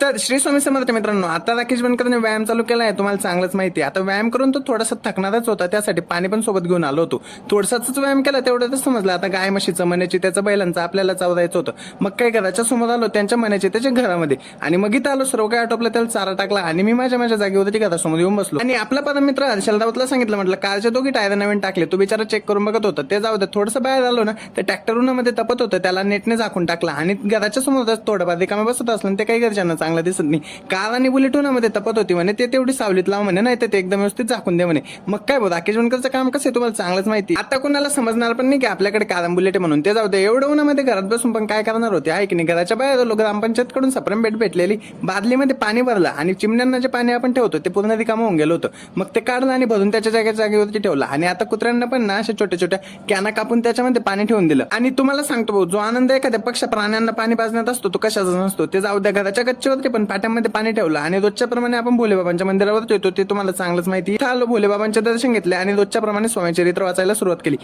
तर श्री स्वामी समर्थ मित्रांनो, आता राकेश बनकरने व्यायाम चालू केला आहे, तुम्हाला चांगलंच माहिती आहे. आता व्यायाम करून तो थोडासा थकणारच होता, त्यासाठी पाणी पण सोबत घेऊन आलो होतो. थोडसाच व्यायाम केला तेवढंच समजलं. आता गाय म्हशीचं मण्याची त्याचं बैलांचं आपल्याला चावरायचं होतं. मग काय घराच्या समोर आलो, त्यांच्या मण्याचे त्याच्या घरामध्ये, आणि मग इथं आलो, सर्व काय आटोपलं, त्याला चारा टाकला आणि मी माझ्या जागेवरती घरासमोर येऊन बसलो. आणि आपला परम मित्र हर्षल राऊतला सांगितलं, म्हटलं कारचे दोघी टायर नवीन टाकले, तो बिचारा चेक करून बघत होता. ते जाऊ दे, थोडंसं बाहेर आलो ना, ते ट्रॅक्टर उन्हामध्ये तपत होतं, त्याला नेटने झाकून टाकला आणि घराच्या समोरच थोडंफार रिकामा बसत असलं, ते काही घरच्यांना चांगलं दिसत नाही. कार आणि बुलेट उन्हामध्ये तपत होती म्हणे, ते तेवढी सावलीत लाव म्हणे, नाही ते एकदम व्यवस्थित झाकून दे म्हणे. मग काय बोल, राकेश बनकरचं काम कसं आहे तुम्हाला चांगलंच माहिती. आता कोणाला समजणार पण नाही की आपल्याकडे कार बुलेट आहे म्हणून. ते जाऊ दे, एवढं उन्हामध्ये घरात बसून पण काय करणार होते, आहे की नाही. घराच्या बाहेर आलो, ग्रामपंचायत कडून सप्रम भेट भेटलेली, बादलीमध्ये पाणी भरलं आणि चिमण्यांना जे पाणी आपण ठेवतो ते पूर्ण रिकामं होऊन गेलं होतं. मग ते काढलं आणि भरून त्याच्या जागेवरती ठेवलं. आणि आता कुत्र्यांना पण ना अशा छोट्या छोट्या कॅना कापून त्याच्यामध्ये पाणी ठेवून दिलं. आणि तुम्हाला सांगतो भाऊ, जो आनंद एखाद्या पक्ष प्राण्यांना पाणी पाजण्यात असतो तो कशाचा नसतो. ते जाऊ द्या, घराच्या गच्चीवरती पण पाट्यामध्ये पाणी ठेवलं आणि रोजच्या प्रमाणे आपण भोलेबाबांच्या मंदिरावरती येतो, ते तुम्हाला चांगलंच माहिती. इथं आलो, भोलेबाबांचे दर्शन घेतले आणि रोजच्या प्रमाणे स्वामी चरित्र वाचायला सुरुवात केली.